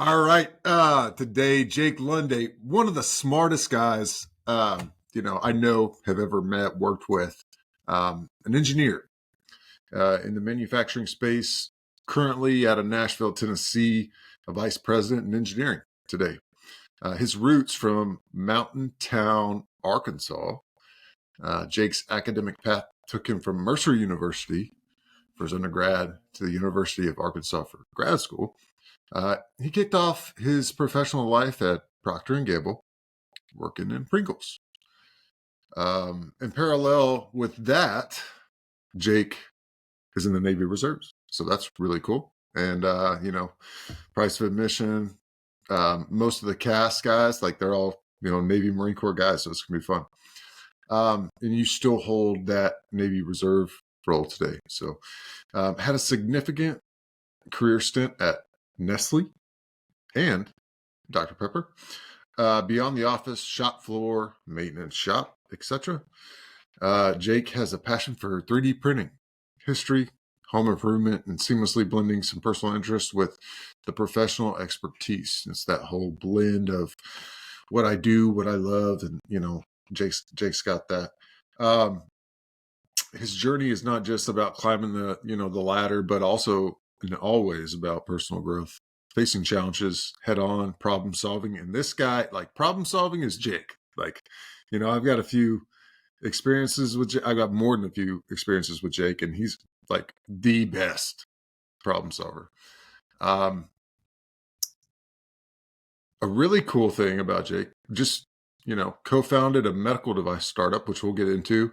All right. Today, Jake Lunday, one of the smartest guys, I know have ever met, worked with, an engineer in the manufacturing space, currently out of Nashville, Tennessee, a vice president in engineering today. His roots from Mountain Town, Arkansas. Jake's academic path took him from Mercer University for his undergrad to the University of Arkansas for grad school. He kicked off his professional life at Procter & Gamble, working in Pringles. In parallel with that, Jake is in the Navy Reserves. So that's really cool. And, price of admission, most of the cast guys, like they're all, Navy Marine Corps guys. So it's going to be fun. And you still hold that Navy Reserve role today. So had a significant career stint at Nestle and Dr. Pepper. Beyond the office, shop floor, maintenance shop, etc. Jake has a passion for 3D printing, history, home improvement, and seamlessly blending some personal interests with the professional expertise. It's that whole blend of what I do, what I love, and Jake's got that. His journey is not just about climbing the ladder, but also and always about personal growth, facing challenges head on, problem solving. And this guy, like, problem solving is Jake. Like, I've got a few experiences with Jake. I got more than a few experiences with Jake, and he's like the best problem solver. A really cool thing about Jake, just, co-founded a medical device startup, which we'll get into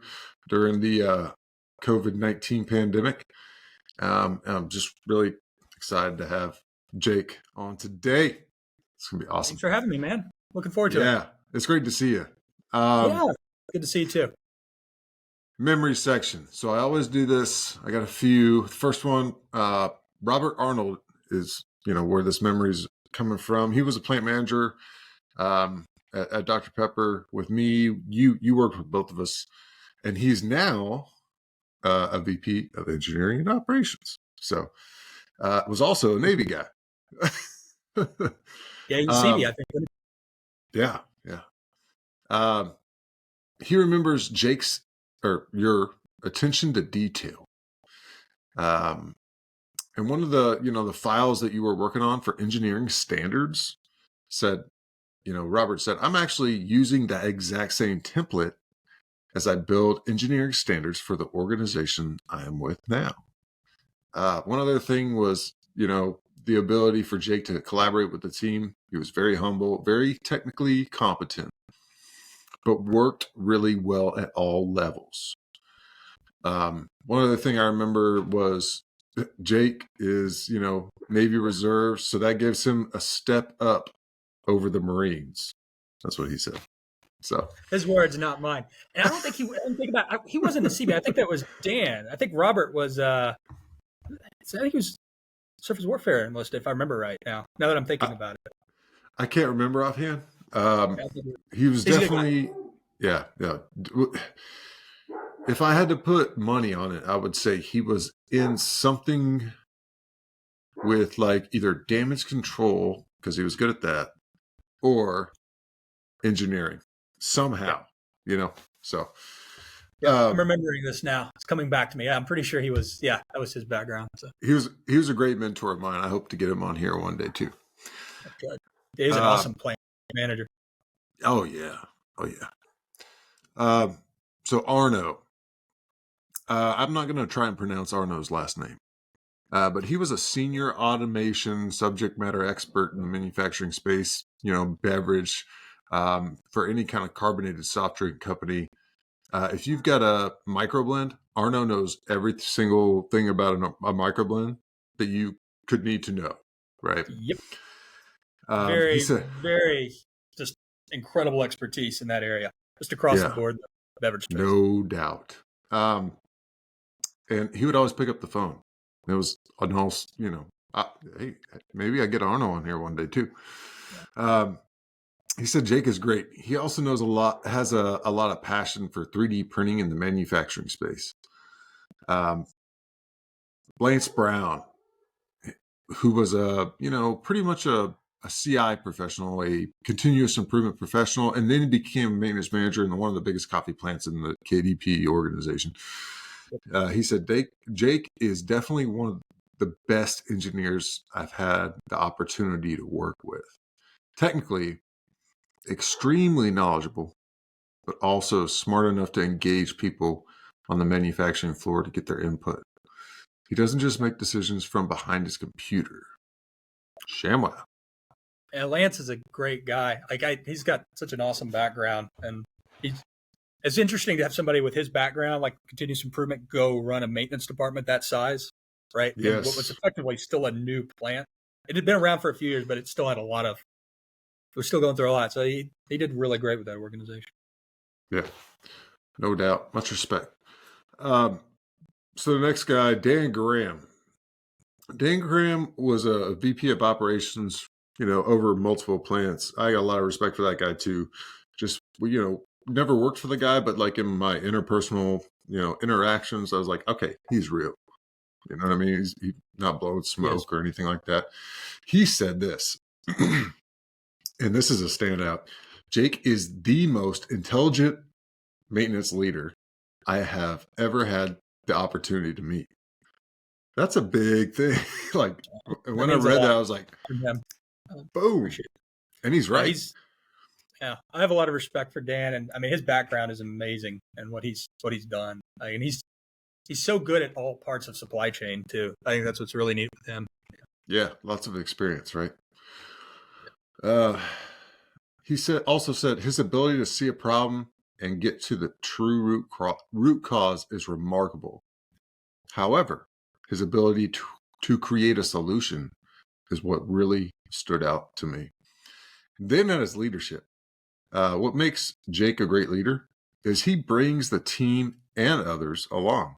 during the COVID-19 pandemic. I'm just really excited to have Jake on today. It's going to be awesome. Thanks for having me, man. Looking forward to it. Yeah, it's great to see you. Yeah, good to see you too. Memory section. So I always do this. I got a few. First one, Robert Arnold is, where this memory is coming from. He was a plant manager at Dr. Pepper with me. You worked with both of us, and he's now a VP of engineering and operations. So was also a Navy guy. Yeah, you see me, I think. Yeah. He remembers your attention to detail. And one of the files that you were working on for engineering standards said, Robert said, I'm actually using that exact same template as I build engineering standards for the organization I am with now. One other thing was, the ability for Jake to collaborate with the team. He was very humble, very technically competent, but worked really well at all levels. One other thing I remember was Jake is, Navy Reserve, so that gives him a step up over the Marines. That's what he said. So his words, not mine. And I don't think he wasn't a CB. I think that was Dan. I think Robert was. I think he was surface warfare analyst, if I remember right. Now that I'm thinking about it, I can't remember offhand. He was definitely, yeah. If I had to put money on it, I would say he was in something with like either damage control, because he was good at that, or engineering somehow, so. Yeah, I'm remembering this now. It's coming back to me. Yeah, I'm pretty sure he was. Yeah, that was his background. So. He was a great mentor of mine. I hope to get him on here one day too. Good. He's an awesome plant manager. Oh yeah. So Arno. I'm not going to try and pronounce Arno's last name, but he was a senior automation subject matter expert in the manufacturing space. Beverage, for any kind of carbonated soft drink company. If you've got a microblend, Arno knows every single thing about a microblend that you could need to know, right? Yep. Very just incredible expertise in that area, just across the board, the beverage space. No doubt. And he would always pick up the phone. It was almost, hey, maybe I get Arno on here one day too. He said Jake is great. He also knows has a lot of passion for 3D printing in the manufacturing space. Lance Brown, who was pretty much a a CI professional, a continuous improvement professional, and then he became a maintenance manager in one of the biggest coffee plants in the KDP organization. He said, Jake is definitely one of the best engineers I've had the opportunity to work with. Technically, extremely knowledgeable, but also smart enough to engage people on the manufacturing floor to get their input. He doesn't just make decisions from behind his computer. ShamWow. And Lance is a great guy. He's got such an awesome background, and it's interesting to have somebody with his background, like continuous improvement, go run a maintenance department that size, right? Yes. And what was effectively still a new plant. It had been around for a few years, but it still had it was still going through a lot. So he did really great with that organization. Yeah, no doubt. Much respect. So the next guy, Dan Graham. Dan Graham was a VP of operations, over multiple plants. I got a lot of respect for that guy too. Just, never worked for the guy, but like in my interpersonal, interactions, I was like, okay, he's real. You know what I mean? He's not blowing smoke or anything like that. He said this, and this is a standout. Jake is the most intelligent maintenance leader I have ever had the opportunity to meet. That's a big thing. Like when I read that, I was like, boom. And he's right. I have a lot of respect for Dan, and I mean his background is amazing, and what he's done. I mean he's so good at all parts of supply chain too. I think that's what's really neat with him. Yeah, lots of experience, right? He also said his ability to see a problem and get to the true root cause is remarkable. However, his ability to create a solution is what really stood out to me. Then at his leadership, what makes Jake a great leader is he brings the team and others along.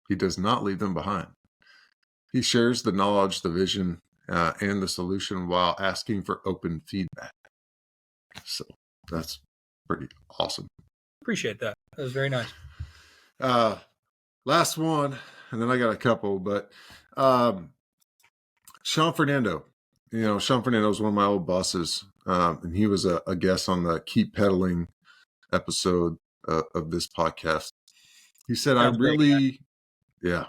He does not leave them behind. He shares the knowledge, the vision, and the solution while asking for open feedback. So that's pretty awesome. Appreciate that. That was very nice. Last one, and then I got a couple, but Sean Fernando. Sean Fernando is one of my old bosses, and he was a guest on the Keep Pedaling episode of this podcast. He said, yeah,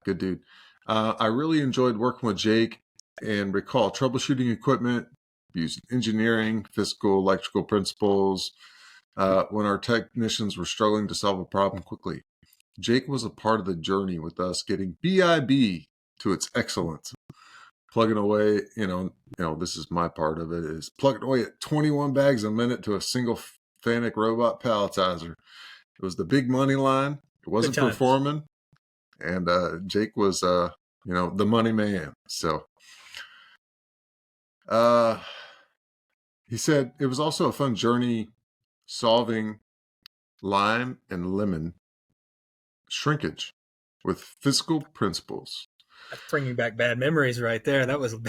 good dude. I really enjoyed working with Jake and recall troubleshooting equipment, using engineering, physical, electrical principles, when our technicians were struggling to solve a problem quickly. Jake was a part of the journey with us getting BIB to its excellence. Plugging away, this is my part of it, is plugging away at 21 bags a minute to a single Fanic robot palletizer. It was the big money line. It wasn't performing. And Jake was, the money man. So he said it was also a fun journey solving lime and lemon shrinkage with physical principles. That's bringing back bad memories right there. That was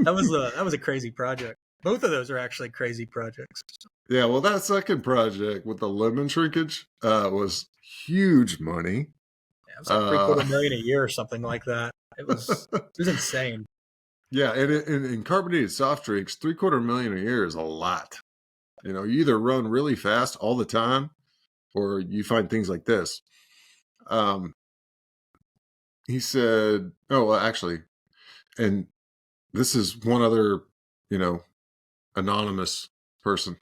that was a crazy project. Both of those are actually crazy projects. Yeah, well, that second project with the lemon shrinkage was huge money. Yeah, it was like $750,000 a year or something like that. It was insane. Yeah, and in carbonated soft drinks, $750,000 a year is a lot. You either run really fast all the time, or you find things like this. He said, actually, and this is one other, anonymous person.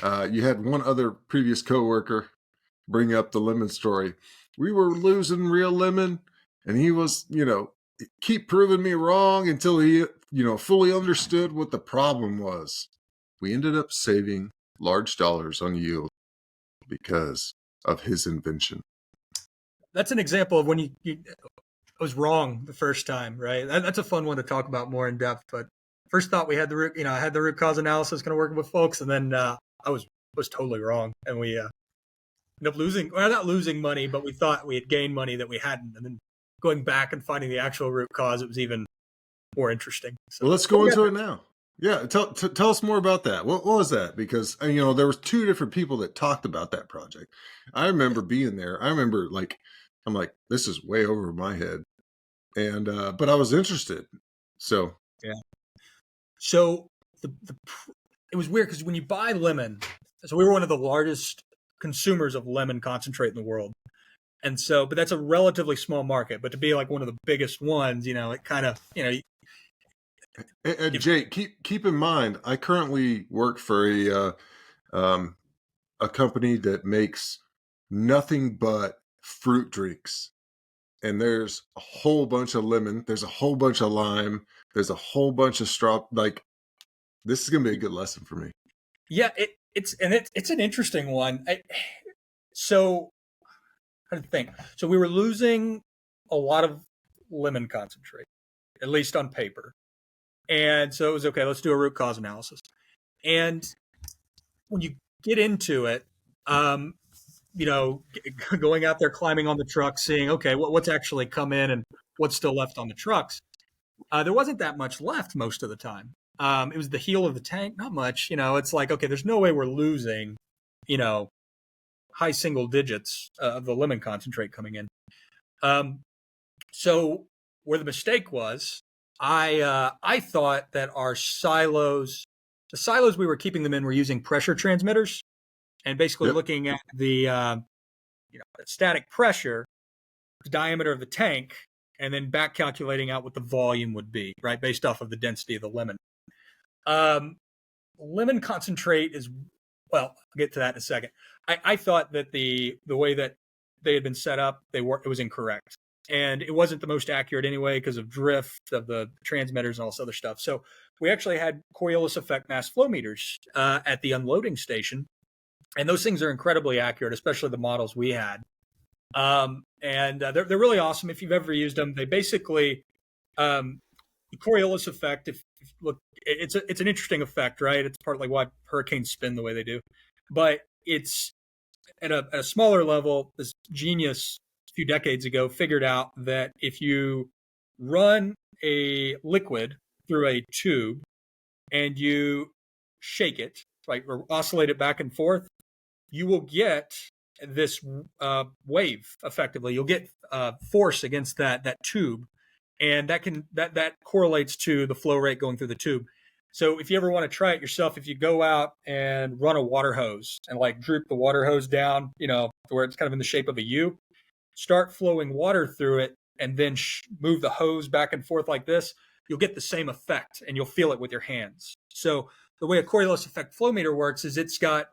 You had one other previous coworker bring up the lemon story. We were losing real lemon, and he was, keep proving me wrong until he, fully understood what the problem was. We ended up saving large dollars on yield because of his invention. That's an example of when you was wrong the first time, right? That's a fun one to talk about more in depth. But first thought we had I had the root cause analysis kind of working with folks, and then I was totally wrong, and we ended up not losing money, but we thought we had gained money that we hadn't, and then going back and finding the actual root cause, it was even more interesting. So, well, let's go into it now. Yeah, tell us more about that. What was that? Because there was two different people that talked about that project. I remember being there. I remember I'm like, this is way over my head, and but I was interested. So yeah, So it was weird because when you buy lemon, so we were one of the largest consumers of lemon concentrate in the world. And so, but that's a relatively small market. But to be like one of the biggest ones, it kind of, And Jake, keep in mind, I currently work for a company that makes nothing but fruit drinks. And there's a whole bunch of lemon, there's a whole bunch of lime, there's a whole bunch of straw. Like, this is gonna be a good lesson for me. yeah, it's an interesting one. So I had to think. So we were losing a lot of lemon concentrate, at least on paper. And so it was okay, let's do a root cause analysis. And when you get into it, um, going out there, climbing on the truck, seeing, okay, what's actually come in and what's still left on the trucks. There wasn't that much left most of the time. It was the heel of the tank, not much. It's like, okay, there's no way we're losing, high single digits of the lemon concentrate coming in. So where the mistake was, I thought that our silos, the silos we were keeping them in, were using pressure transmitters, and basically Yep. looking at the static pressure, the diameter of the tank, and then back calculating out what the volume would be, right, based off of the density of the lemon. Lemon concentrate is, well, I'll get to that in a second. I thought that the way that they had been set up, it was incorrect. And it wasn't the most accurate anyway because of drift of the transmitters and all this other stuff. So we actually had Coriolis effect mass flow meters at the unloading station. And those things are incredibly accurate, especially the models we had. And they're really awesome. If you've ever used them, they basically, the Coriolis effect, if look, it's an interesting effect, right? It's partly why hurricanes spin the way they do. But it's at a smaller level, this genius a few decades ago figured out that if you run a liquid through a tube and you shake it, right, or oscillate it back and forth, you will get this wave. Effectively, you'll get force against that tube, and that correlates to the flow rate going through the tube. So if you ever want to try it yourself, if you go out and run a water hose and like droop the water hose down, where it's kind of in the shape of a U, start flowing water through it, and then move the hose back and forth like this, you'll get the same effect, and you'll feel it with your hands. So the way a Coriolis effect flow meter works is it's got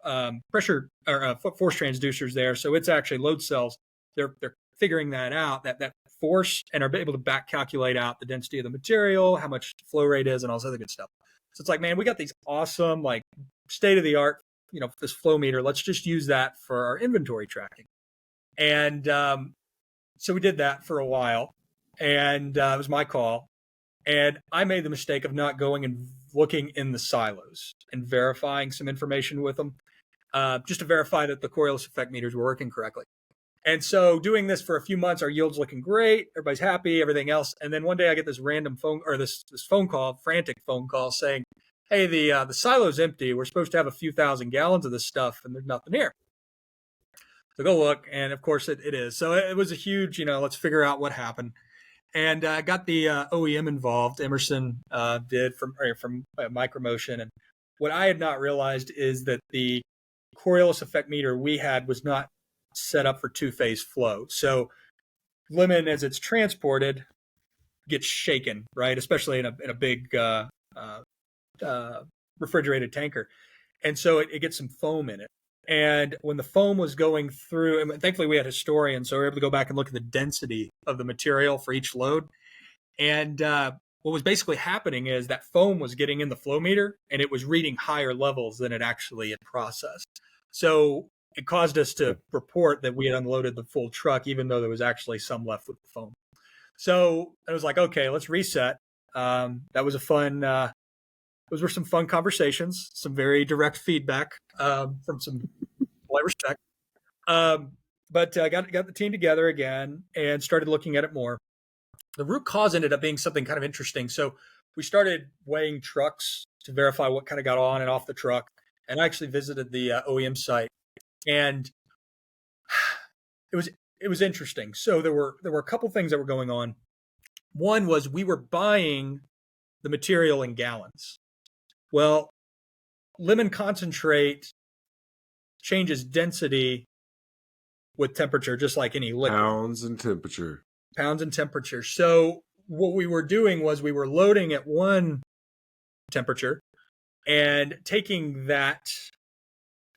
pressure or force transducers there. So it's actually load cells. They're figuring that out, that force, and are able to back calculate out the density of the material, how much flow rate is, and all this other good stuff. So it's like, man, we got these awesome, like, state of the art, this flow meter. Let's just use that for our inventory tracking. And so we did that for a while, and it was my call. And I made the mistake of not going and looking in the silos and verifying some information with them, just to verify that the Coriolis effect meters were working correctly. And so doing this for a few months, our yield's looking great. Everybody's happy, everything else. And then one day I get this random phone, or this phone call, frantic phone call saying, hey, the silo's empty. We're supposed to have a few thousand gallons of this stuff, and there's nothing here. So go look. And of course it is. So it was a huge, let's figure out what happened. And I got the OEM involved. Emerson did from Micromotion. And what I had not realized is that the Coriolis effect meter we had was not set up for two-phase flow. So lemon, as it's transported, gets shaken, right? Especially in a big refrigerated tanker. And so it gets some foam in it. And when the foam was going through, and thankfully we had historians, so we were able to go back and look at the density of the material for each load. And what was basically happening is that foam was getting in the flow meter, and it was reading higher levels than it actually had processed. So it caused us to report that we had unloaded the full truck, even though there was actually some left with the foam. So I was like, okay, let's reset. That was a fun, those were some fun conversations, some very direct feedback from some people I respect. But I got the team together again and started looking at it more. The root cause ended up being something kind of interesting. So we started weighing trucks to verify what kind of got on and off the truck. And I actually visited the OEM site, and it was interesting. So there were a couple things that were going on. One was we were buying the material in gallons. Well, lemon concentrate changes density with temperature, just like any liquid. Pounds and temperature. Pounds and temperature. So what we were doing was we were loading at one temperature and taking that,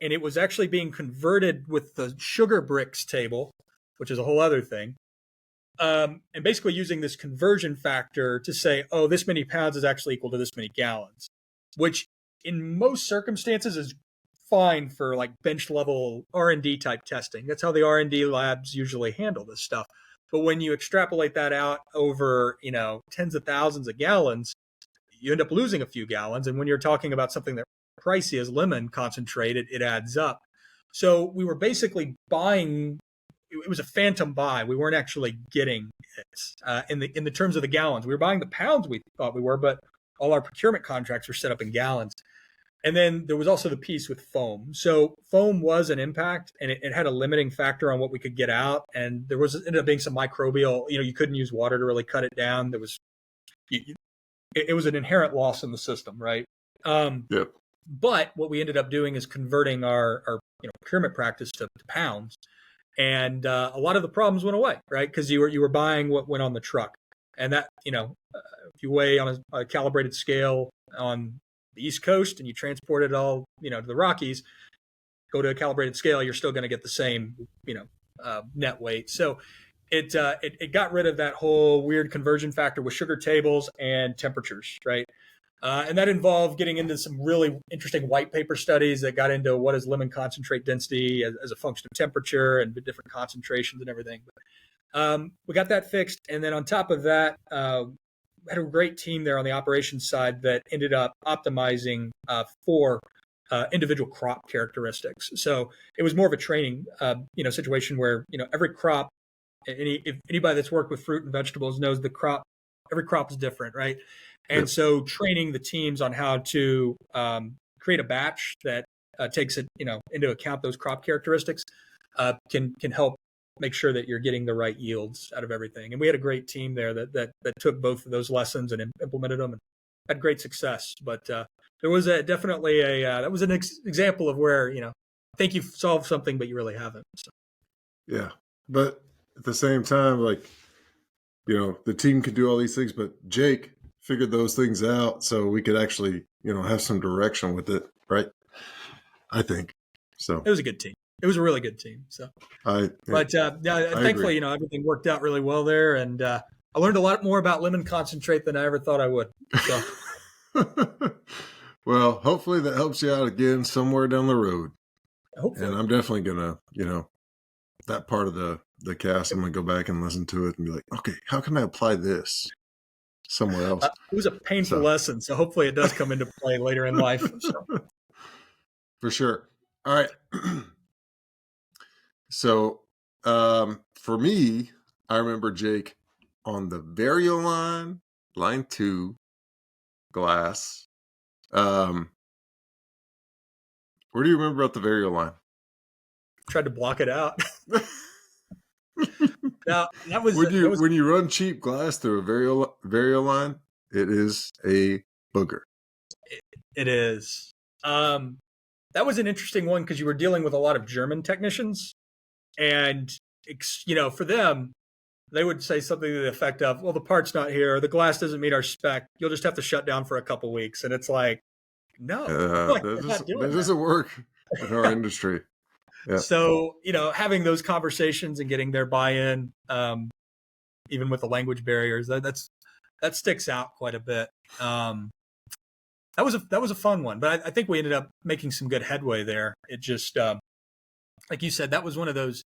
and it was actually being converted with the sugar bricks table, which is a whole other thing. And basically using this conversion factor to say, oh, this many pounds is actually equal to this many gallons, which in most circumstances is fine for like bench level R&D type testing. That's how the R&D labs usually handle this stuff. But when you extrapolate that out over, tens of thousands of gallons, you end up losing a few gallons. And when you're talking about something that pricey as lemon concentrate, it adds up. So we were basically buying. It was a phantom buy. We weren't actually getting it in the terms of the gallons. We were buying the pounds we thought we were, but all our procurement contracts were set up in gallons. And then there was also the piece with foam. So foam was an impact, and it had a limiting factor on what we could get out. And there ended up being some microbial. You couldn't use water to really cut it down. There was, it was an inherent loss in the system, right? Yep. But what we ended up doing is converting our procurement practice to pounds. And a lot of the problems went away, right? Because you were buying what went on the truck, and that if you weigh on a calibrated scale on the East Coast and you transport it all to the Rockies, go to a calibrated scale, you're still going to get the same net weight. So it got rid of that whole weird conversion factor with sugar tables and temperatures, right? And that involved getting into some really interesting white paper studies that got into what is lemon concentrate density as a function of temperature and the different concentrations and everything. But we got that fixed. And then on top of that, had a great team there on the operations side that ended up optimizing for individual crop characteristics. So it was more of a training, situation where, every crop, if anybody that's worked with fruit and vegetables knows every crop is different, right? And so training the teams on how to create a batch that takes it, into account those crop characteristics can help make sure that you're getting the right yields out of everything. And we had a great team there that took both of those lessons and implemented them and had great success. But there was definitely that was an example of where, I think you've solved something, but you really haven't. So. Yeah. But at the same time, like, the team could do all these things, but Jake figured those things out so we could actually, have some direction with it, right? I think so. It was a good team. It was a really good team. So, thankfully, everything worked out really well there, and I learned a lot more about lemon concentrate than I ever thought I would. So, well, hopefully that helps you out again somewhere down the road. Hopefully. And I'm definitely gonna, that part of the cast, I'm gonna go back and listen to it and be like, okay, how can I apply this somewhere else? It was a painful lesson, so hopefully it does come into play later in life. So. For sure. All right. So for me, I remember Jake on the Vario line 2 glass. What do you remember about the Vario line? Tried to block it out. Now that was when you run cheap glass through a Vario line, it is a booger. It is. That was an interesting one because you were dealing with a lot of German technicians, and for them, they would say something to the effect of, "Well, the part's not here, or the glass doesn't meet our spec. You'll just have to shut down for a couple weeks." And it's like, no, that doesn't work in our industry. Yeah. So, having those conversations and getting their buy-in, even with the language barriers, that sticks out quite a bit. That was a fun one, but I think we ended up making some good headway there. It just, like you said, that was one of those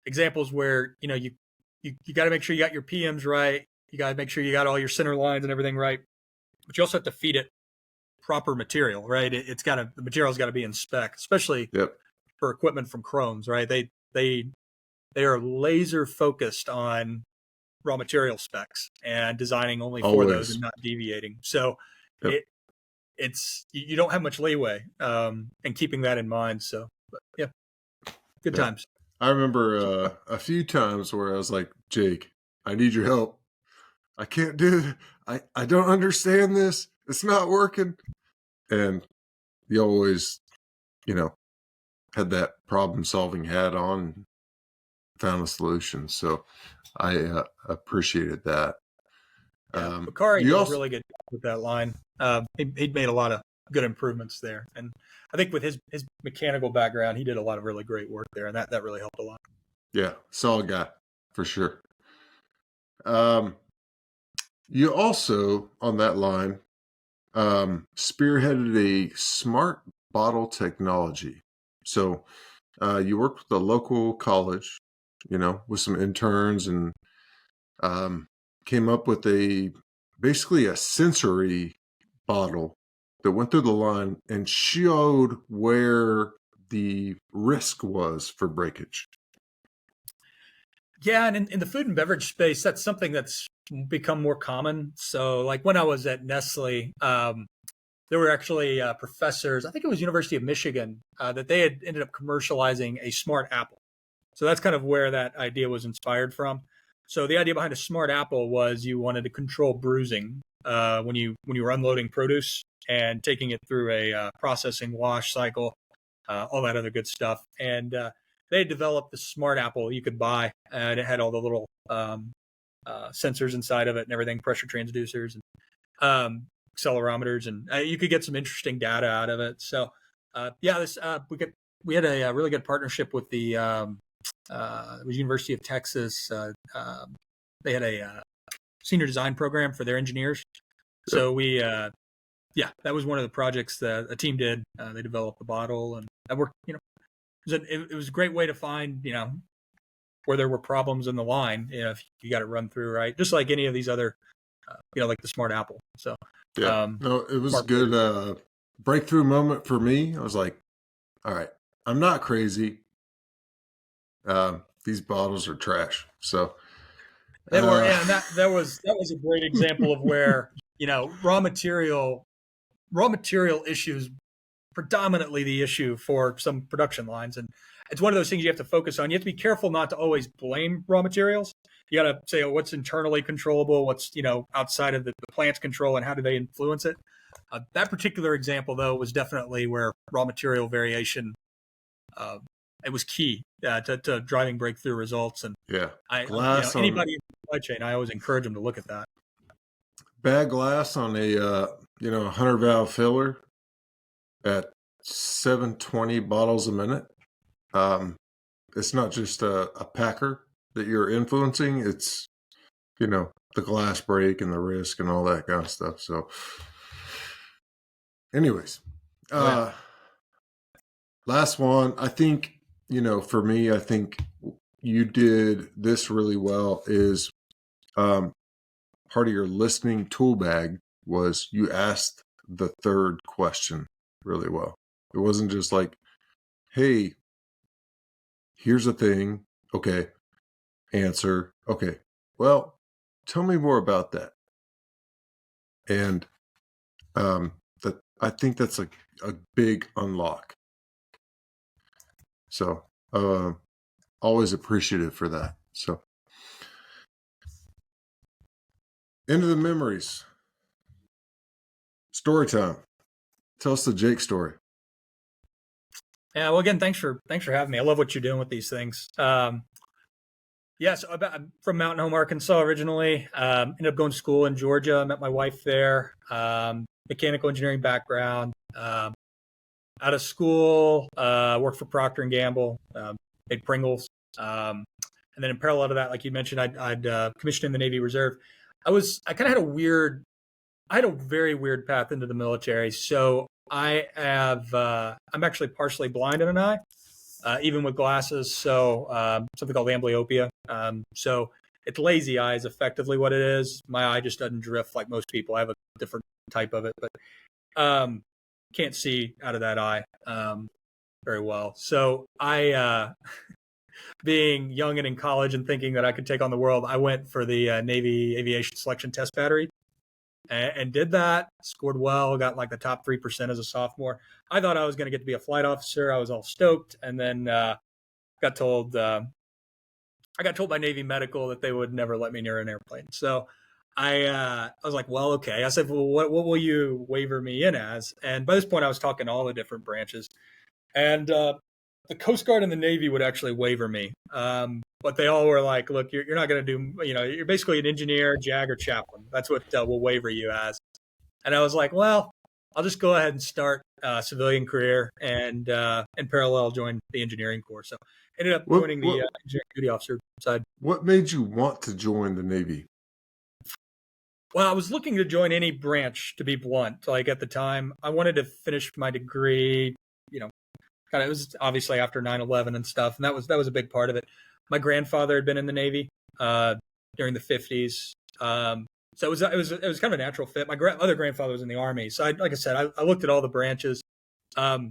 examples where, you got to make sure you got your PMs right. You got to make sure you got all your center lines and everything right, but you also have to feed it proper material, right? The material's got to be in spec, especially for equipment from Crohn's, right? They are laser focused on raw material specs and designing only for those and not deviating. So you don't have much leeway and keeping that in mind. So, but good times. I remember a few times where I was like, Jake, I need your help. I can't do it. I don't understand this. It's not working. and you always, had that problem-solving hat on and found a solution. So I appreciated that. Yeah, Bakari You did a also, really good job with that line. He'd made a lot of good improvements there, and I think with his mechanical background, he did a lot of really great work there, and that really helped a lot. yeah, solid guy for sure. You also, on that line, spearheaded a smart bottle technology. So you worked with a local college, with some interns, and came up with basically a sensory bottle that went through the line and showed where the risk was for breakage. Yeah, and in the food and beverage space, that's something that's become more common. So, like when I was at Nestle, there were actually professors, I think it was University of Michigan, that they had ended up commercializing a smart apple. So that's kind of where that idea was inspired from. So the idea behind a smart apple was you wanted to control bruising when you were unloading produce and taking it through a processing wash cycle, all that other good stuff. And they had developed the smart apple you could buy, and it had all the little sensors inside of it and everything, pressure transducers and accelerometers, and you could get some interesting data out of it. So this we had a really good partnership with the it was University of Texas. They had a senior design program for their engineers. So that was one of the projects that a team did. They developed the bottle, and that worked. It was a great way to find where there were problems in the line. If you got it run through right, just like any of these other, like the smart apple. So no, it was a good breakthrough moment for me. I was like, all right, I'm not crazy. These bottles are trash. So they were, and that was a great example of where raw material issues predominantly the issue for some production lines, and it's one of those things you have to focus on. You have to be careful not to always blame raw materials. You got to say, what's internally controllable, what's outside of the plant's control, and how do they influence it. That particular example, though, was definitely where raw material variation it was key to driving breakthrough results. And anybody in the supply chain, I always encourage them to look at that. Bad glass on a 100 valve filler at 720 bottles a minute. It's not just a packer that you're influencing. It's the glass break and the risk and all that kind of stuff. So anyways, last one, I think, for me, I think you did this really well is part of your listening tool bag was you asked the third question really well. It wasn't just like, hey, here's a thing. Okay. Answer. Okay. Well, tell me more about that. And that I think that's a big unlock. So always appreciative for that. So into the memories. Story time. Tell us the Jake story. Yeah, well, again, thanks for having me. I love what you're doing with these things. So I'm from Mountain Home, Arkansas originally. Ended up going to school in Georgia. Met my wife there. Mechanical engineering background. Out of school, worked for Procter and Gamble. Made Pringles. And then in parallel to that, like you mentioned, I'd commissioned in the Navy Reserve. I kind of had a very weird path into the military. So I'm actually partially blind in an eye, even with glasses. So something called amblyopia. So it's lazy eye is effectively what it is. My eye just doesn't drift like most people. I have a different type of it, but can't see out of that eye very well. So I, being young and in college and thinking that I could take on the world, I went for the Navy Aviation Selection Test Battery. And did that, scored well, got like the top 3% as a sophomore. I thought I was going to get to be a flight officer. I was all stoked, and then got told by Navy Medical that they would never let me near an airplane. So I was like, well, okay. I said, well, what will you waiver me in as? And by this point, I was talking to all the different branches, and the Coast Guard and the Navy would actually waiver me. But they all were like, look, you're not going to do, you're basically an engineer, JAG, or chaplain. That's what we'll waiver you as. And I was like, well, I'll just go ahead and start a civilian career and in parallel join the engineering corps. So ended up joining the engineering duty officer side. What made you want to join the Navy? Well, I was looking to join any branch, to be blunt. Like at the time, I wanted to finish my degree, kind of, it was obviously after 9/11 and stuff. And that was a big part of it. My grandfather had been in the Navy during the 50s. So it was kind of a natural fit. My other grandfather was in the Army. So like I said, I looked at all the branches. The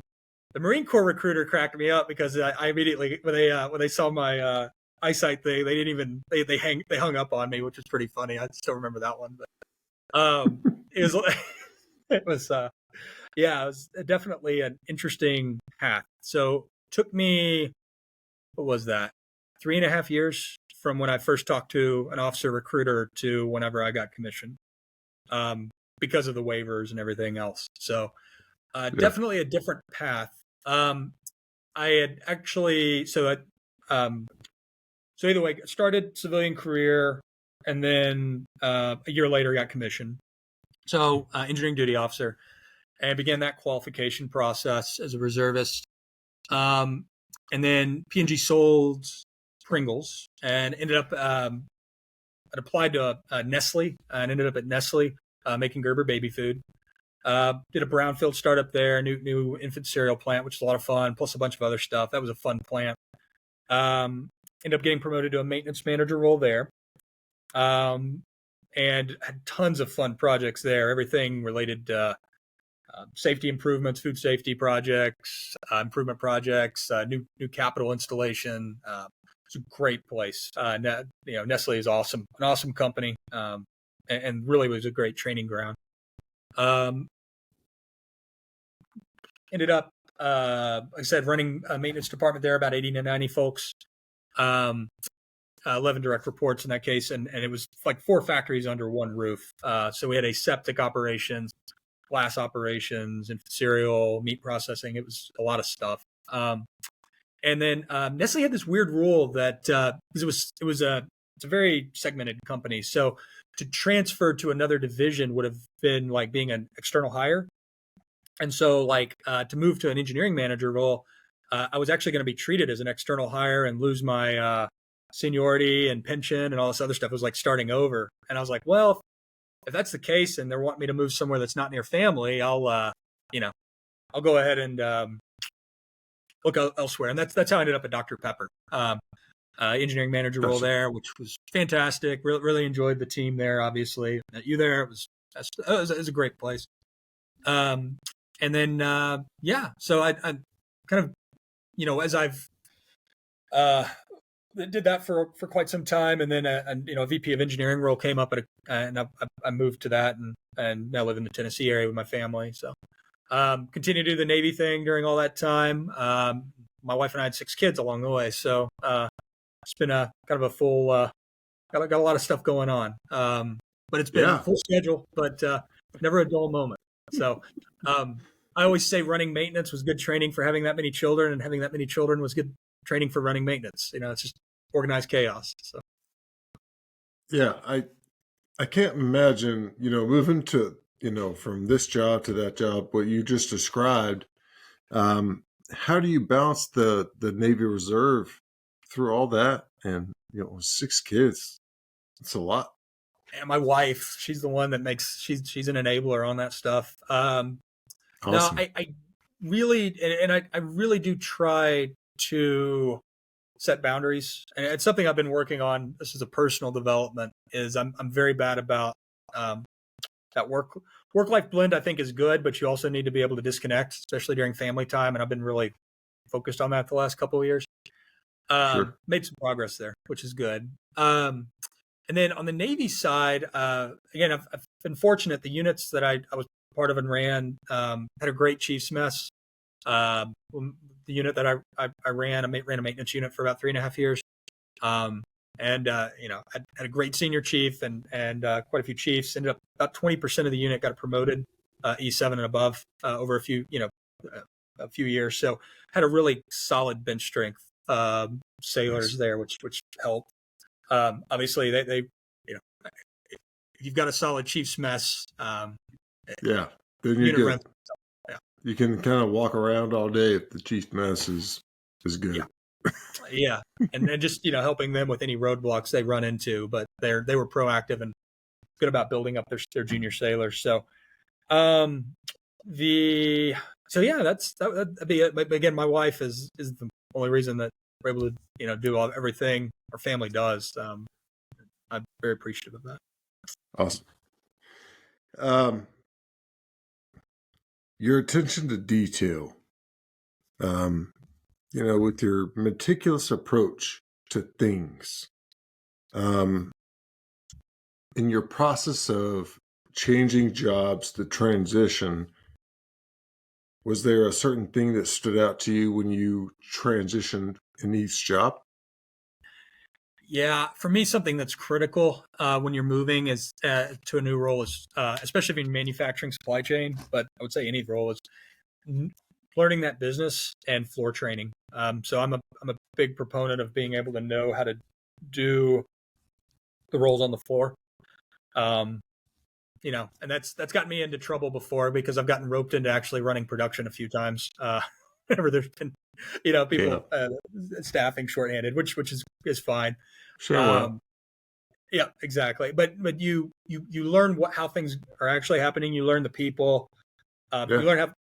Marine Corps recruiter cracked me up because I immediately, when they saw my eyesight thing, they hung up on me, which was pretty funny. I still remember that one. But it was it was definitely an interesting path. So it took me, what was that, 3.5 years from when I first talked to an officer recruiter to whenever I got commissioned, because of the waivers and everything else. So definitely a different path. I had actually, so either way, started civilian career, and then a year later got commissioned. So engineering duty officer, and began that qualification process as a reservist. And then P&G sold Pringles and ended up, I applied to Nestle and ended up at Nestle making Gerber baby food. Did a brownfield startup there, new infant cereal plant, which was a lot of fun, plus a bunch of other stuff. That was a fun plant. Ended up getting promoted to a maintenance manager role there. And had tons of fun projects there, everything related to safety improvements, food safety projects, improvement projects, new capital installation. It's a great place. Nestle is awesome, an awesome company, and really was a great training ground. Ended up, like I said, running a maintenance department there, about 80 to 90 folks. 11 direct reports in that case, and it was like 4 factories under one roof. So we had aseptic operations, glass operations, and cereal, meat processing. It was a lot of stuff. And then Nestle had this weird rule that it's a very segmented company. So to transfer to another division would have been like being an external hire. And so to move to an engineering manager role, I was actually going to be treated as an external hire and lose my seniority and pension and all this other stuff. It was like starting over. And I was like, well, if that's the case and they want me to move somewhere that's not near family, I'll go ahead and look elsewhere. And that's how I ended up at Dr. Pepper, engineering manager role there, which was fantastic. Really enjoyed the team there. Obviously, met you there. It was a great place. And then so I kind of, as I've did that for quite some time, and then a VP of engineering role came up and I moved to that, and now live in the Tennessee area with my family. So continue to do the Navy thing during all that time. My wife and I had 6 kids along the way, so it's been a kind of a full got a lot of stuff going on. But it's been a full schedule, but never a dull moment. So I always say running maintenance was good training for having that many children, and having that many children was good training for running maintenance. It's just organized chaos. So yeah, I can't imagine, moving to, from this job to that job, what you just described. How do you balance the Navy Reserve through all that? And 6 kids, it's a lot. And my wife, she's the one that she's an enabler on that stuff. Awesome. No, I really, and I really do try to set boundaries, and it's something I've been working on. This is a personal development. Is I'm very bad about that work-life blend. I think is good, but you also need to be able to disconnect, especially during family time. And I've been really focused on that the last couple of years. Sure. Made some progress there, which is good. And then on the Navy side, again, I've been fortunate. The units that I was part of and ran had a great chief's mess. The unit that I ran a maintenance unit for about 3.5 years. And I had a great senior chief and quite a few chiefs. Ended up about 20% of the unit got promoted E7 and above over a few years. So had a really solid bench strength sailors there, which helped. Obviously, they if you've got a solid chief's mess, yeah, then you're unit good. rent. Yeah. You can kind of walk around all day if the chief mess is good. Yeah, and just helping them with any roadblocks they run into, but they were proactive and good about building up their junior sailors. So, that'd be it. But again, my wife is the only reason that we're able to do everything our family does. I'm very appreciative of that. Awesome. Your attention to detail, with your meticulous approach to things, in your process of changing jobs, the transition, was there a certain thing that stood out to you when you transitioned in each job? Yeah, for me, something that's critical when you're moving is to a new role is, especially if you're in manufacturing supply chain, but I would say any role is learning that business and floor training. So I'm a big proponent of being able to know how to do the roles on the floor. And that's gotten me into trouble before because I've gotten roped into actually running production a few times. Whenever there's been, people staffing shorthanded, which is fine. Sure. Yeah, exactly. But you learn how things are actually happening. You learn the people. You learn how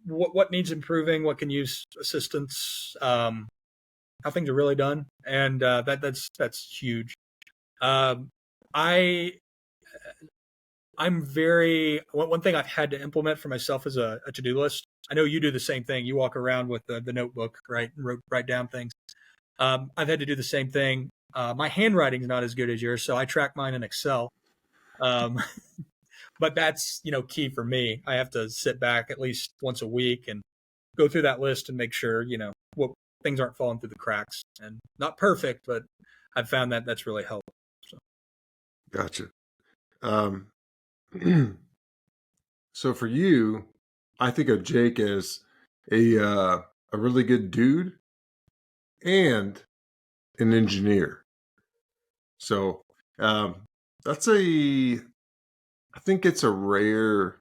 what needs improving, what can use assistance, how things are really done, and that's huge. I'm very one thing I've had to implement for myself is a to-do list. I know you do the same thing. You walk around with the notebook, right, and write down things. I've had to do the same thing. My handwriting's not as good as yours, so I track mine in Excel. But that's key for me. I have to sit back at least once a week and go through that list and make sure what things aren't falling through the cracks. And not perfect, but I've found that that's really helped. So. Gotcha. So for you, I think of Jake as a really good dude and an engineer. So that's I think it's a rare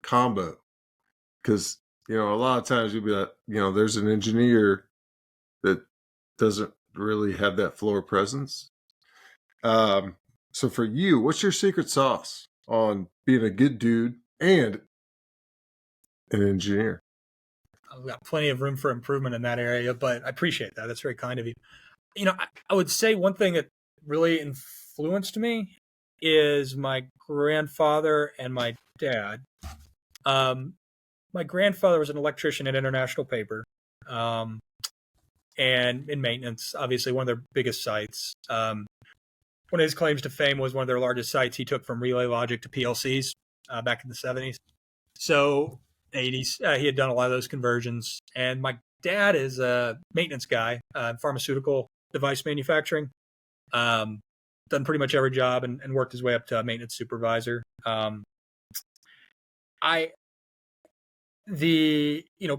combo because a lot of times you'll be like, there's an engineer that doesn't really have that floor presence. So for you, what's your secret sauce on being a good dude and an engineer? I've got plenty of room for improvement in that area, but I appreciate that. That's very kind of you. I would say one thing that really influenced me is my grandfather and my dad. My grandfather was an electrician at International Paper, and in maintenance, obviously one of their biggest sites. One of his claims to fame was one of their largest sites he took from relay logic to PLCs back in the 70s. So 80s, he had done a lot of those conversions. And my dad is a maintenance guy, pharmaceutical device manufacturing. Done pretty much every job and worked his way up to a maintenance supervisor.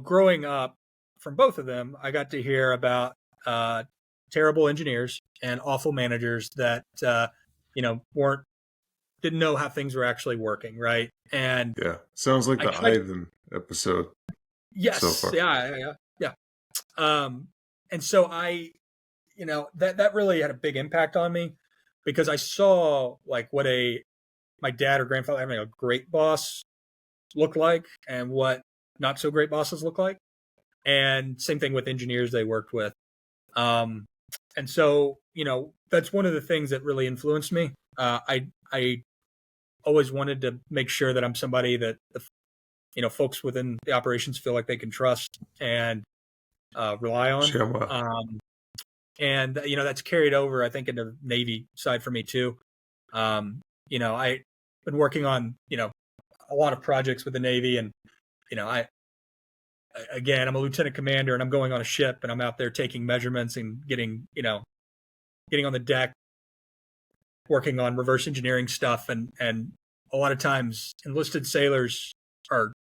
Growing up from both of them, I got to hear about terrible engineers and awful managers that didn't know how things were actually working, right? And yeah, sounds like the Ivan episode. Yes, so far. Yeah. And so that really had a big impact on me because I saw like what my dad or grandfather having a great boss look like and what not so great bosses look like. And same thing with engineers they worked with. And so, that's one of the things that really influenced me. I always wanted to make sure that I'm somebody that, folks within the operations feel like they can trust and rely on. And, that's carried over, I think, into the Navy side for me too. I've been working on, a lot of projects with the Navy and, I'm a lieutenant commander and I'm going on a ship and I'm out there taking measurements and getting, getting on the deck, working on reverse engineering stuff, and a lot of times enlisted sailors are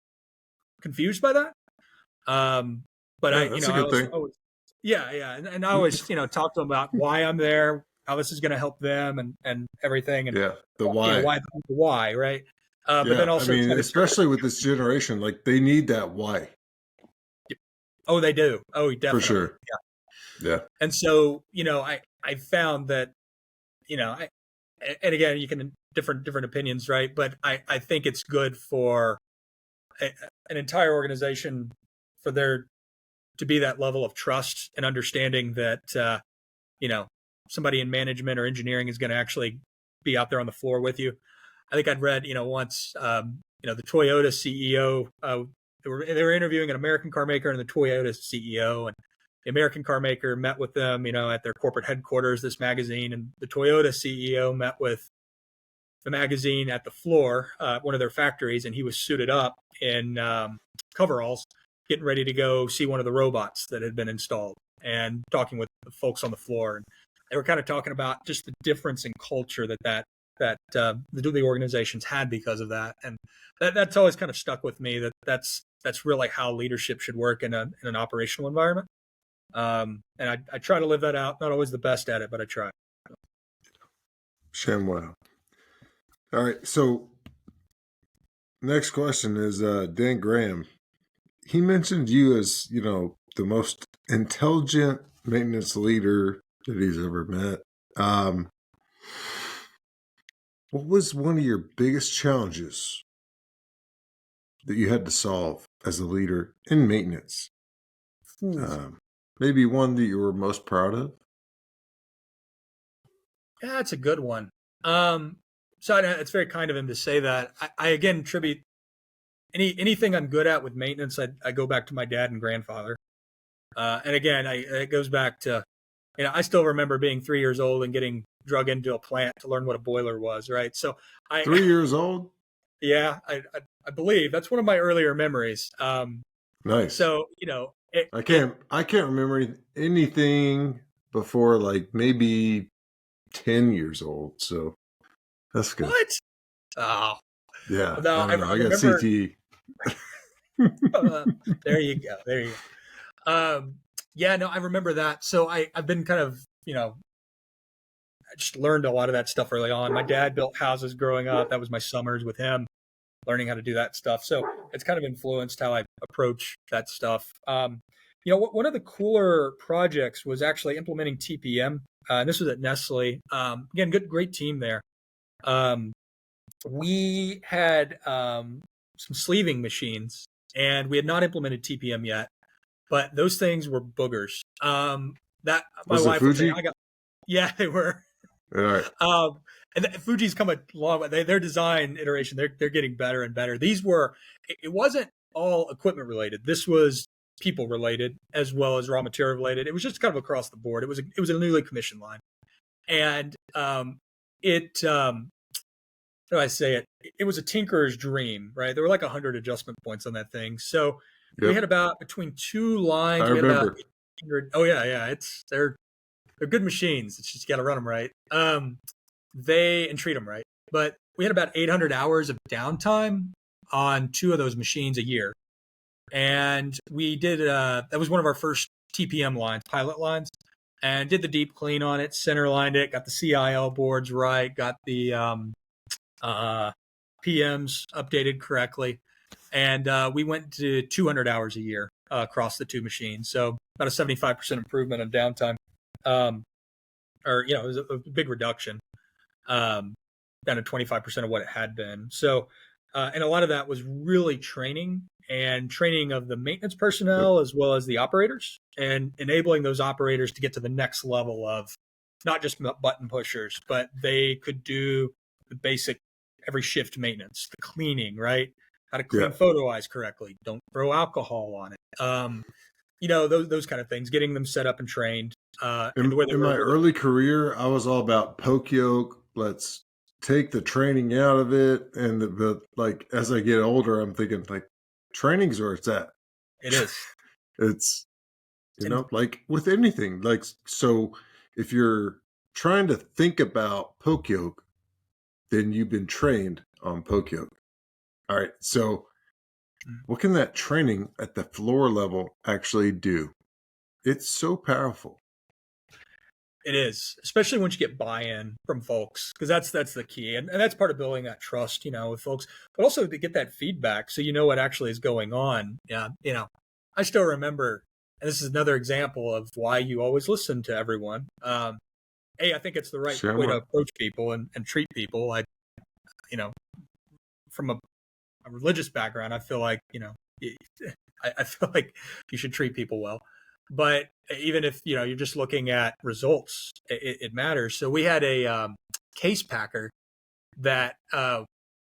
confused by that. But Yeah, that's a good thing. yeah, and I always talk to them about why I'm there, how this is going to help them, and everything, and Yeah, the why. why, right? But then Yeah, I also mean, especially with this generation, like they need that why oh, they do. Oh, for definitely. sure. Yeah, And so, I found that, and again, you can different opinions, right? But I think it's good for an entire organization for there to be that level of trust and understanding that, somebody in management or engineering is going to actually be out there on the floor with you. I think I'd read, once, the Toyota CEO, they were interviewing an American car maker and the Toyota CEO, and the American car maker met with them, at their corporate headquarters, this magazine, and the Toyota CEO met with the magazine at the floor, one of their factories, and he was suited up in coveralls, getting ready to go see one of the robots that had been installed and talking with the folks on the floor. And they were kind of talking about just the difference in culture that the organizations had because of that. And that's always kind of stuck with me, that's really how leadership should work in an operational environment. And I try to live that out. Not always the best at it, but I try. ShamWow. All right, so next question is Dan Graham. He mentioned you as, the most intelligent maintenance leader that he's ever met. What was one of your biggest challenges that you had to solve as a leader in maintenance? Maybe one that you were most proud of? Yeah, that's a good one. So it's very kind of him to say that. I again attribute anything I'm good at with maintenance. I go back to my dad and grandfather. And again, it goes back to, I still remember being 3 years old and getting drug into a plant to learn what a boiler was. Right. So 3 years old? Yeah, I believe that's one of my earlier memories. Nice. So, I can't remember anything before like maybe 10 years old. So that's good. What? Oh, Yeah. no, I I got remember. CTE. There you go. There you go. Yeah, no, I remember that. So I've been kind of, I just learned a lot of that stuff early on. My dad built houses growing up. That was my summers with him, learning how to do that stuff. So it's kind of influenced how I approach that stuff. One of the cooler projects was actually implementing TPM. And this was at Nestle. Again, great team there. We had some sleeving machines, and we had not implemented TPM yet, but those things were boogers. That my Was it wife would say, Fuji? yeah, they were. All right. And Fuji's come a long way. Their design iteration, they're getting better and better. These were, it wasn't all equipment related. This was people related as well as raw material related. It was just kind of across the board. It was a newly commissioned line, and how do I say it? It was a tinkerer's dream, right? There were like 100 adjustment points on that thing. So we had about between two lines. I we had remember. about 800. Oh yeah. They're good machines. It's just you got to run them right. And treat them right. But we had about 800 hours of downtime on two of those machines a year. And we did, that was one of our first TPM lines, pilot lines, and did the deep clean on it, center lined it, got the CIL boards right, got the PMs updated correctly. And we went to 200 hours a year across the two machines. So about a 75% improvement on downtime. It was a big reduction, down to 25% of what it had been. So, and a lot of that was really training of the maintenance personnel as well as the operators, and enabling those operators to get to the next level of not just button pushers, but they could do the basic every shift maintenance, the cleaning, right? How to clean photo eyes correctly. Don't throw alcohol on it. Those kind of things, getting them set up and trained. In my early career, I was all about poke yoke. Let's take the training out of it. And the like, as I get older, I'm thinking like training's where it's at. It is. It's, like with anything, like, so if you're trying to think about poke yoke, then you've been trained on poke yoke. All right. So what can that training at the floor level actually do? It's so powerful. It is, especially once you get buy-in from folks, because that's the key, and that's part of building that trust, with folks, but also to get that feedback, so you know what actually is going on. Yeah, I still remember, and this is another example of why you always listen to everyone. I think it's the right way to approach people and treat people. From a religious background, I feel like I feel like you should treat people well. But even if you're just looking at results, it matters. So we had a case packer that our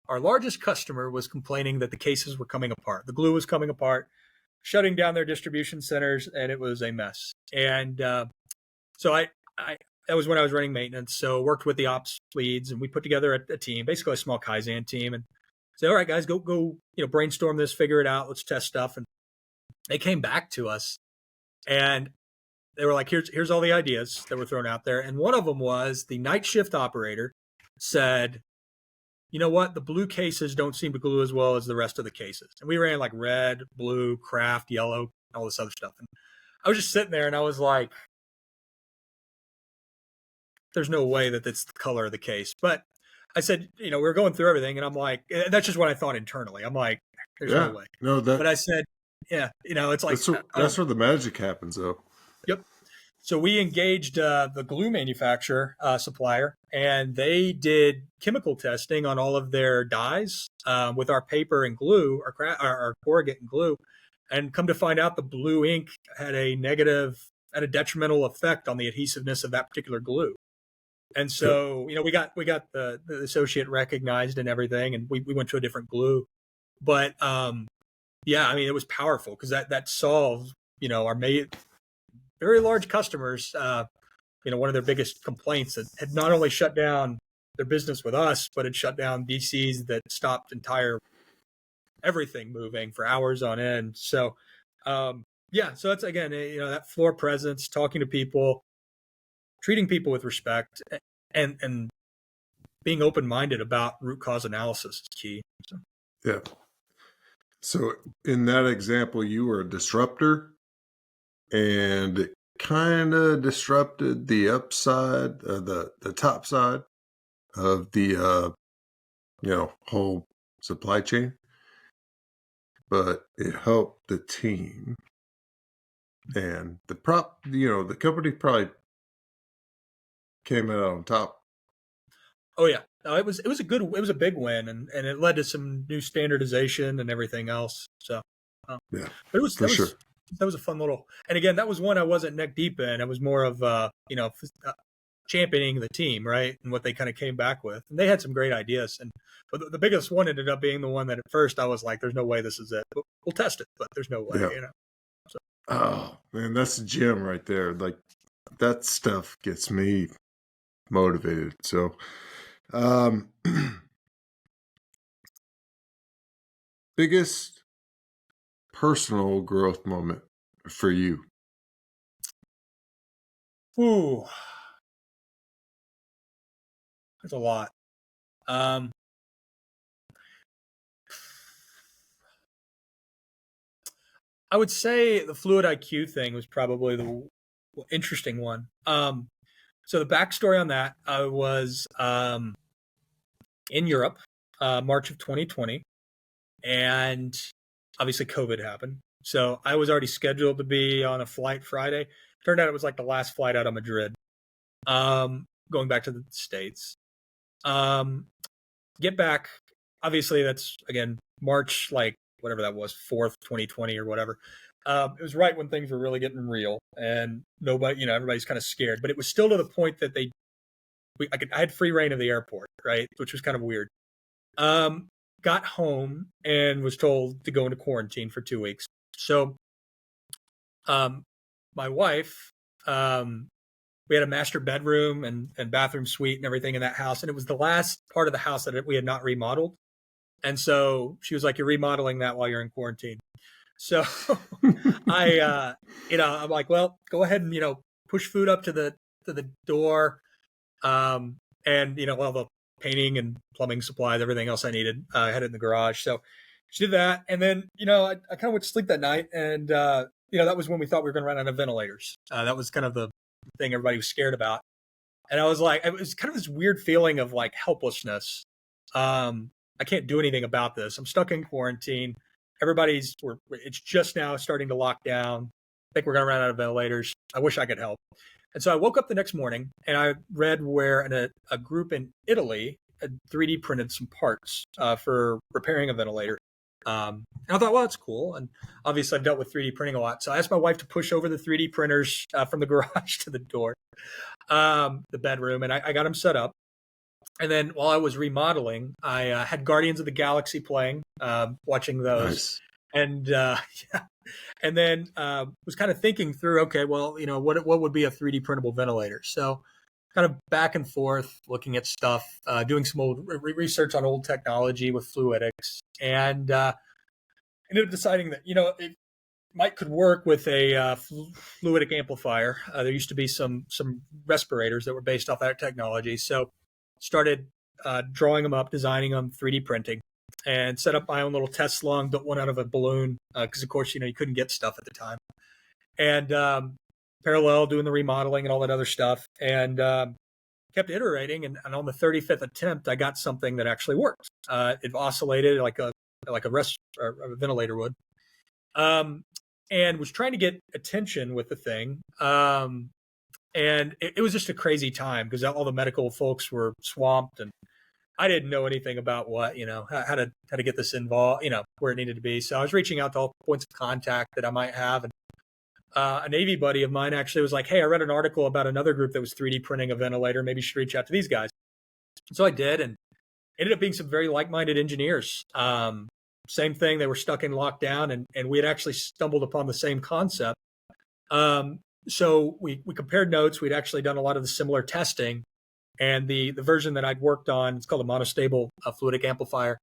largest customer was complaining that the cases were coming apart. The glue was coming apart, shutting down their distribution centers, and it was a mess. And so I that was when I was running maintenance. So worked with the ops leads, and we put together a team, basically a small Kaizen team, and say, all right, guys, go brainstorm this, figure it out, let's test stuff. And they came back to us. And they were like, here's all the ideas that were thrown out there. And one of them was the night shift operator said, you know what? The blue cases don't seem to glue as well as the rest of the cases. And we ran like red, blue, craft, yellow, all this other stuff. And I was just sitting there and I was like, there's no way that it's the color of the case. But I said, we were going through everything. And I'm like, that's just what I thought internally. I'm like, there's no way. But I said, yeah, it's like that's where the magic happens, though. Yep. So we engaged the glue manufacturer supplier, and they did chemical testing on all of their dyes with our paper and glue, our corrugate and glue, and come to find out the blue ink had a detrimental effect on the adhesiveness of that particular glue. And so, we got the associate recognized and everything, and we went to a different glue, but it was powerful because that solved, our very large customers, one of their biggest complaints that had not only shut down their business with us, but it shut down DCs that stopped everything moving for hours on end. So, so that's, again, that floor presence, talking to people, treating people with respect, and being open-minded about root cause analysis is key. So. Yeah. So in that example, you were a disruptor and kind of disrupted the upside, the top side of the, whole supply chain, but it helped the team and the company probably came out on top. Oh yeah. No, it was a big win, and it led to some new standardization and everything else. So, yeah, but it was for sure. That was a fun little, and again, that was one I wasn't neck deep in. I was more of, championing the team, right? And what they kind of came back with. And they had some great ideas. But the biggest one ended up being the one that at first I was like, there's no way this is it. But we'll test it, but there's no way, So. Oh, man, that's a gem right there. Like, that stuff gets me motivated. So, biggest personal growth moment for you? Ooh, that's a lot. I would say the fluid IQ thing was probably the interesting one. So the backstory on that, I was in Europe, March of 2020, and obviously COVID happened. So I was already scheduled to be on a flight Friday. Turned out it was like the last flight out of Madrid, going back to the States. Get back. Obviously, that's, again, March, like, whatever that was, 4th, 2020 or whatever. It was right when things were really getting real, and nobody, everybody's kind of scared. But it was still to the point that I had free reign of the airport, right, which was kind of weird. Got home and was told to go into quarantine for 2 weeks. So, my wife, we had a master bedroom and bathroom suite and everything in that house, and it was the last part of the house that we had not remodeled. And so she was like, "You're remodeling that while you're in quarantine." So I'm like, "Well, go ahead and push food up to the door, And all the painting and plumbing supplies, everything else I needed, I had it in the garage. So she did that, and then I kind of went to sleep that night, and that was when we thought we were going to run out of ventilators. That was kind of the thing everybody was scared about, and I was like, it was kind of this weird feeling of like helplessness. I can't do anything about this. I'm stuck in quarantine. It's just now starting to lock down. I think we're going to run out of ventilators. I wish I could help. And so I woke up the next morning and I read where a group in Italy had 3D printed some parts for repairing a ventilator. And I thought, well, that's cool. And obviously I've dealt with 3D printing a lot. So I asked my wife to push over the 3D printers from the garage to the door, the bedroom, and I got them set up. And then while I was remodeling, I had Guardians of the Galaxy playing, watching those. Nice. And and then was kind of thinking through, okay, well, what would be a 3D printable ventilator? So kind of back and forth, looking at stuff, doing some old research on old technology with fluidics, and ended up deciding that it could work with a fluidic amplifier. There used to be some respirators that were based off that technology, so started drawing them up, designing them, 3D printing, and set up my own little test slung, built one out of a balloon because, of course, you couldn't get stuff at the time. And parallel doing the remodeling and all that other stuff, and kept iterating. And on the 35th attempt, I got something that actually worked. It oscillated like a ventilator would, and was trying to get attention with the thing. And it was just a crazy time because all the medical folks were swamped, and I didn't know anything about how to get this involved, where it needed to be. So I was reaching out to all points of contact that I might have. And a Navy buddy of mine actually was like, hey, I read an article about another group that was 3D printing a ventilator. Maybe you should reach out to these guys. So I did, and ended up being some very like-minded engineers. Same thing. They were stuck in lockdown, and we had actually stumbled upon the same concept. So we compared notes. We'd actually done a lot of the similar testing, and the version that I'd worked on, it's called a monostable fluidic amplifier.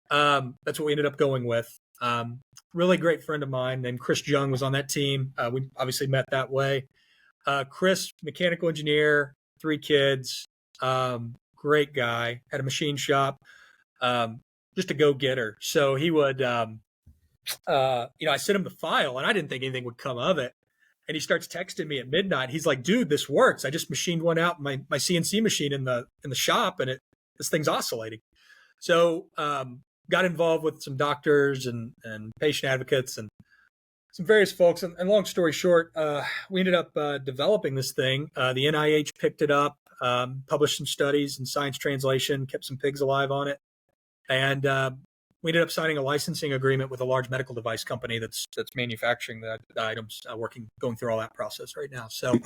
That's what we ended up going with. Really great friend of mine named Chris Jung was on that team. We obviously met that way. Chris, mechanical engineer, 3 kids, great guy, had a machine shop, just a go-getter. So he would, I sent him the file, and I didn't think anything would come of it. And he starts texting me at midnight. He's like, dude, this works. I just machined one out, my CNC machine in the shop, and this thing's oscillating. So got involved with some doctors and patient advocates and some various folks. And long story short, we ended up developing this thing. The NIH picked it up, published some studies in Science Translation, kept some pigs alive on it. And we ended up signing a licensing agreement with a large medical device company that's manufacturing the items, going through all that process right now. So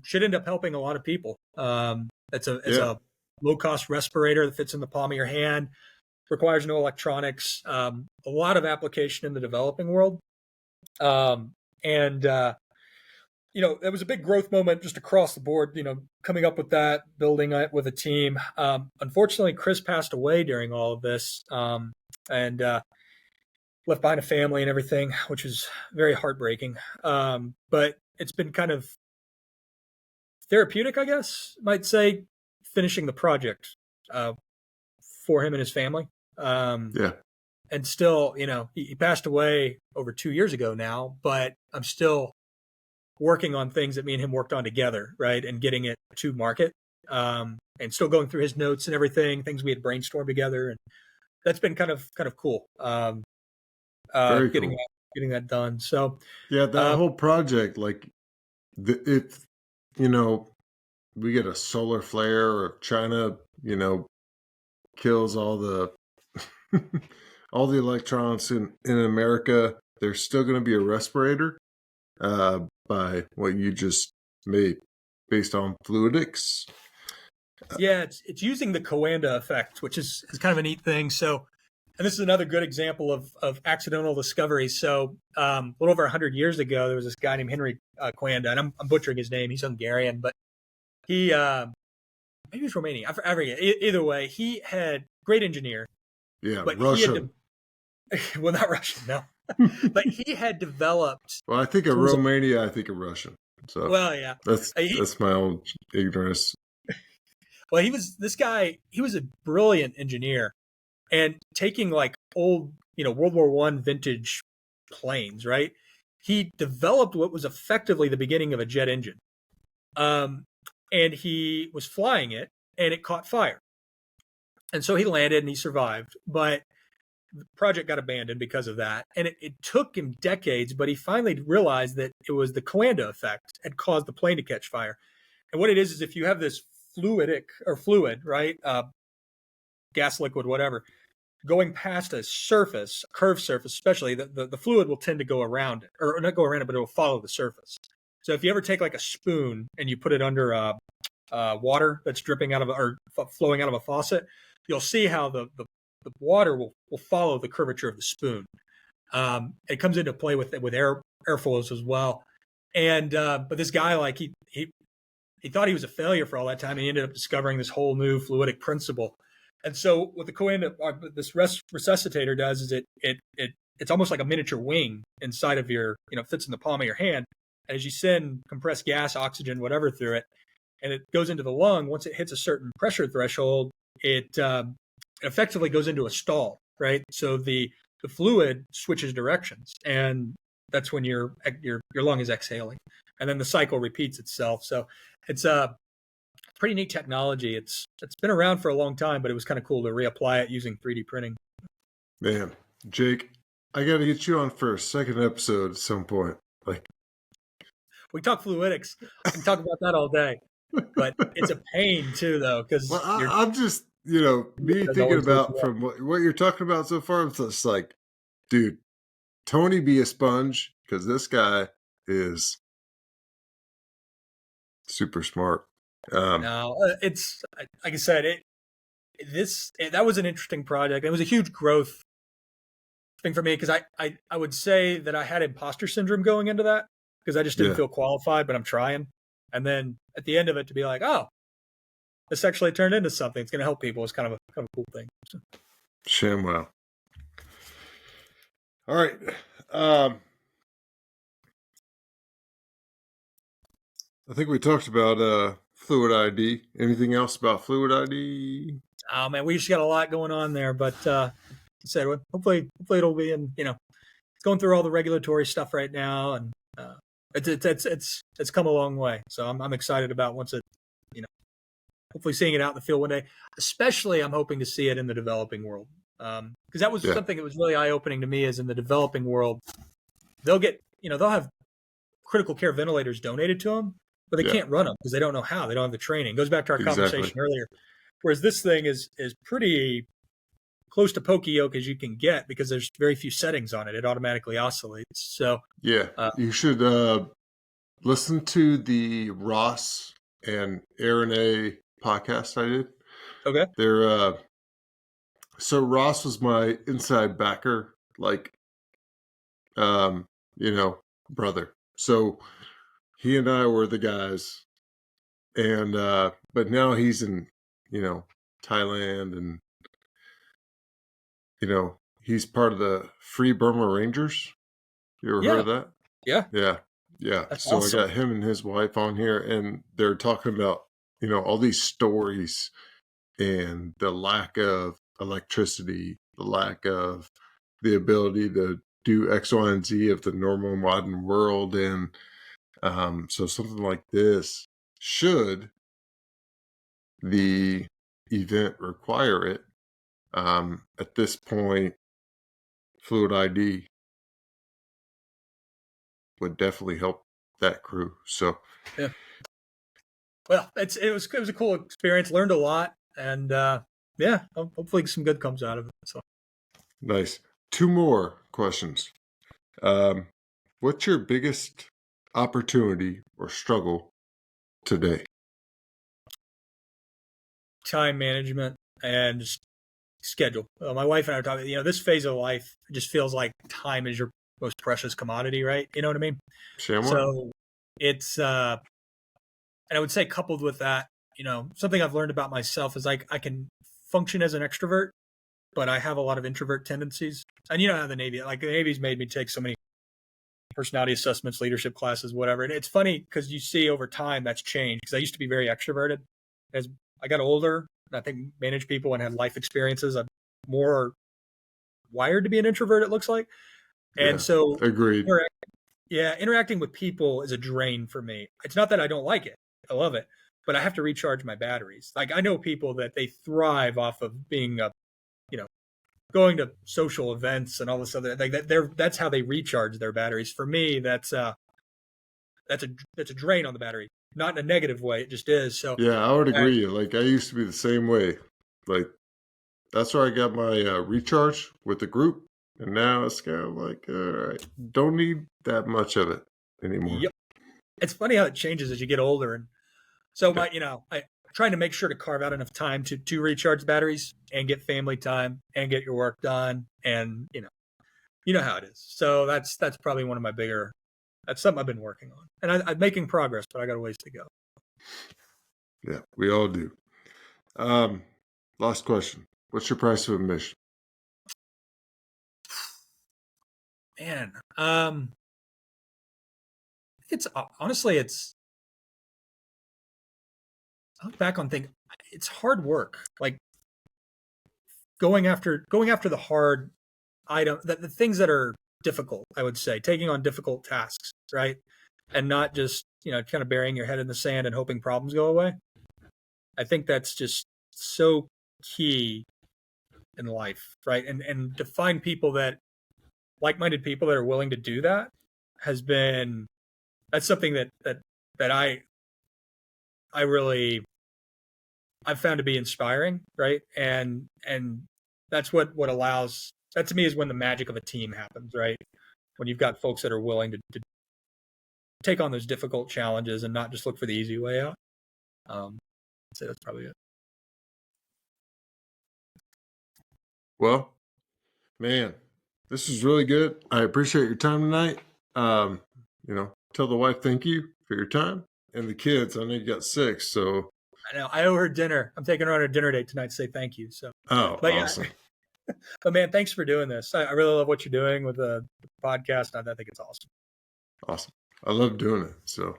should end up helping a lot of people. It's a low-cost respirator that fits in the palm of your hand, requires no electronics, a lot of application in the developing world. It was a big growth moment just across the board, coming up with that, building it with a team. Unfortunately, Chris passed away during all of this, and left behind a family and everything, which was very heartbreaking. But it's been kind of therapeutic, I guess, might say, finishing the project for him and his family. And still, he passed away over 2 years ago now, but I'm still working on things that me and him worked on together, right? And getting it to market, and still going through his notes and everything, things we had brainstormed together. And that's been kind of cool. Very getting cool. getting that done. So yeah, that whole project, like we get a solar flare or China, kills all the all the electrons in America. There's still going to be a respirator by what you just made based on fluidics. Yeah, it's using the Coanda effect, which is kind of a neat thing. So, and this is another good example of accidental discovery. So a little over 100 years ago, there was this guy named Henry Coanda, and I'm butchering his name. He's Hungarian, but he maybe he's Romanian. I forget. Either way, he had great engineer. Yeah, but Russian. Well, not Russian, no. But he had developed. Well, I think of Romania, I think of Russian. So well, yeah, that's my own ignorance. Well, he was a brilliant engineer, and taking like old, World War One vintage planes, right? He developed what was effectively the beginning of a jet engine. Um, and he was flying it, and it caught fire. And so he landed and he survived, but the project got abandoned because of that. And it took him decades, but he finally realized that it was the Coanda effect had caused the plane to catch fire. And what it is if you have this fluid, right? Gas, liquid, whatever, going past a surface, a curved surface, especially, the fluid will tend to go around it, or not go around it, but it will follow the surface. So if you ever take like a spoon and you put it under water that's dripping out of or flowing out of a faucet, you'll see how the water will follow the curvature of the spoon. It comes into play with airfoils as well. And but this guy, like he thought he was a failure for all that time, and he ended up discovering this whole new fluidic principle. And so what the Coanda, this resuscitator does is it's almost like a miniature wing inside of your, fits in the palm of your hand. And as you send compressed gas, oxygen, whatever through it, and it goes into the lung, once it hits a certain pressure threshold, it effectively goes into a stall, right? So the fluid switches directions, and that's when your lung is exhaling, and then the cycle repeats itself. So it's a pretty neat technology. It's been around for a long time, but it was kind of cool to reapply it using 3D printing. Man, Jake, I got to get you on for a second episode at some point. Like, we talk fluidics. I can talk about that all day, but it's a pain too, though, because I'm just, me thinking about from what you're talking about so far. It's just like, dude, Tony be a sponge, because this guy is super smart. No, it's like I said, that was an interesting project. It was a huge growth thing for me, because I would say that I had imposter syndrome going into that, because I just didn't feel qualified, but I'm trying. And then at the end of it, to be like, oh, this actually turned into something. It's going to help people. It's kind of a cool thing. So. ShamWow. All right. I think we talked about fluid ID. Anything else about fluid ID? Oh man, we just got a lot going on there, but I said hopefully it'll be in, it's going through all the regulatory stuff right now, and it's come a long way. So I'm excited about once it, hopefully seeing it out in the field one day. Especially, I'm hoping to see it in the developing world, because that was something that was really eye opening to me. Is in the developing world, they'll get, they'll have critical care ventilators donated to them, but they can't run them because they don't know how. They don't have the training. It goes back to our conversation earlier. Whereas this thing is pretty close to pokey-yoke as you can get, because there's very few settings on it. It automatically oscillates. So you should listen to the Ross and Aaron A podcast I did. Okay. They're so Ross was my inside backer, like brother. So he and I were the guys, and but now he's in Thailand, and he's part of the Free Burma Rangers. You ever heard of that? Yeah. That's so awesome. I got him and his wife on here, and they're talking about all these stories and the lack of electricity, the lack of the ability to do X, Y, and Z of the normal modern world. And so something like this, should the event require it, at this point, fluid ID would definitely help that crew. So well, it was a cool experience. Learned a lot, and hopefully some good comes out of it. So nice. 2 more questions. What's your biggest opportunity or struggle today? Time management and just schedule. My wife and I are talking, this phase of life just feels like time is your most precious commodity, right? You know what I mean? So it's, and I would say coupled with that, something I've learned about myself is like I can function as an extrovert, but I have a lot of introvert tendencies. And how the Navy's made me take so many personality assessments, leadership classes, whatever. And it's funny because you see over time that's changed, because I used to be very extroverted. As I got older, and I think managed people and had life experiences. I'm more wired to be an introvert, it looks like. And Yeah, so, agreed. interacting with people is a drain for me. It's not that I don't like it. I love it, but I have to recharge my batteries. Like I know people that they thrive off of being you know, going to social events and all this other like that's how they recharge their batteries. For me, that's a drain on the battery. Not in a negative way, it just is. So Yeah, I would I, agree. Like I used to be the same way. Like that's where I got my recharge with the group, and now it's kind of like, all right, don't need that much of it anymore. yep. It's funny how it changes as you get older. And so Yeah, I'm trying to make sure to carve out enough time to recharge the batteries and get family time and get your work done. And you know how it is. So that's probably one of my bigger. That's something I've been working on, and I'm making progress, but I got a ways to go. yeah, we all do. Um, Last question. What's your price of admission? Man, it's honestly, I look back on think it's hard work. Like going after the hard item, the things that are difficult. I would say taking on difficult tasks, right, and not just kind of burying your head in the sand and hoping problems go away. I think that's just so key in life, right? And to find people that like-minded people that are willing to do that has been that's something that I really I've found to be inspiring, right? And that's what allows that to me is when the magic of a team happens, right? When you've got folks that are willing to take on those difficult challenges and not just look for the easy way out. I'd say that's probably it. Well, man, this is really good. I appreciate your time tonight. Um, tell the wife thank you for your time and the kids. I know you got 6, so I know I owe her dinner. I'm taking her on a dinner date tonight to say thank you. So, oh, but yeah, awesome. but man, thanks for doing this. I really love what you're doing with the podcast. I think it's awesome. Awesome. I love doing it. So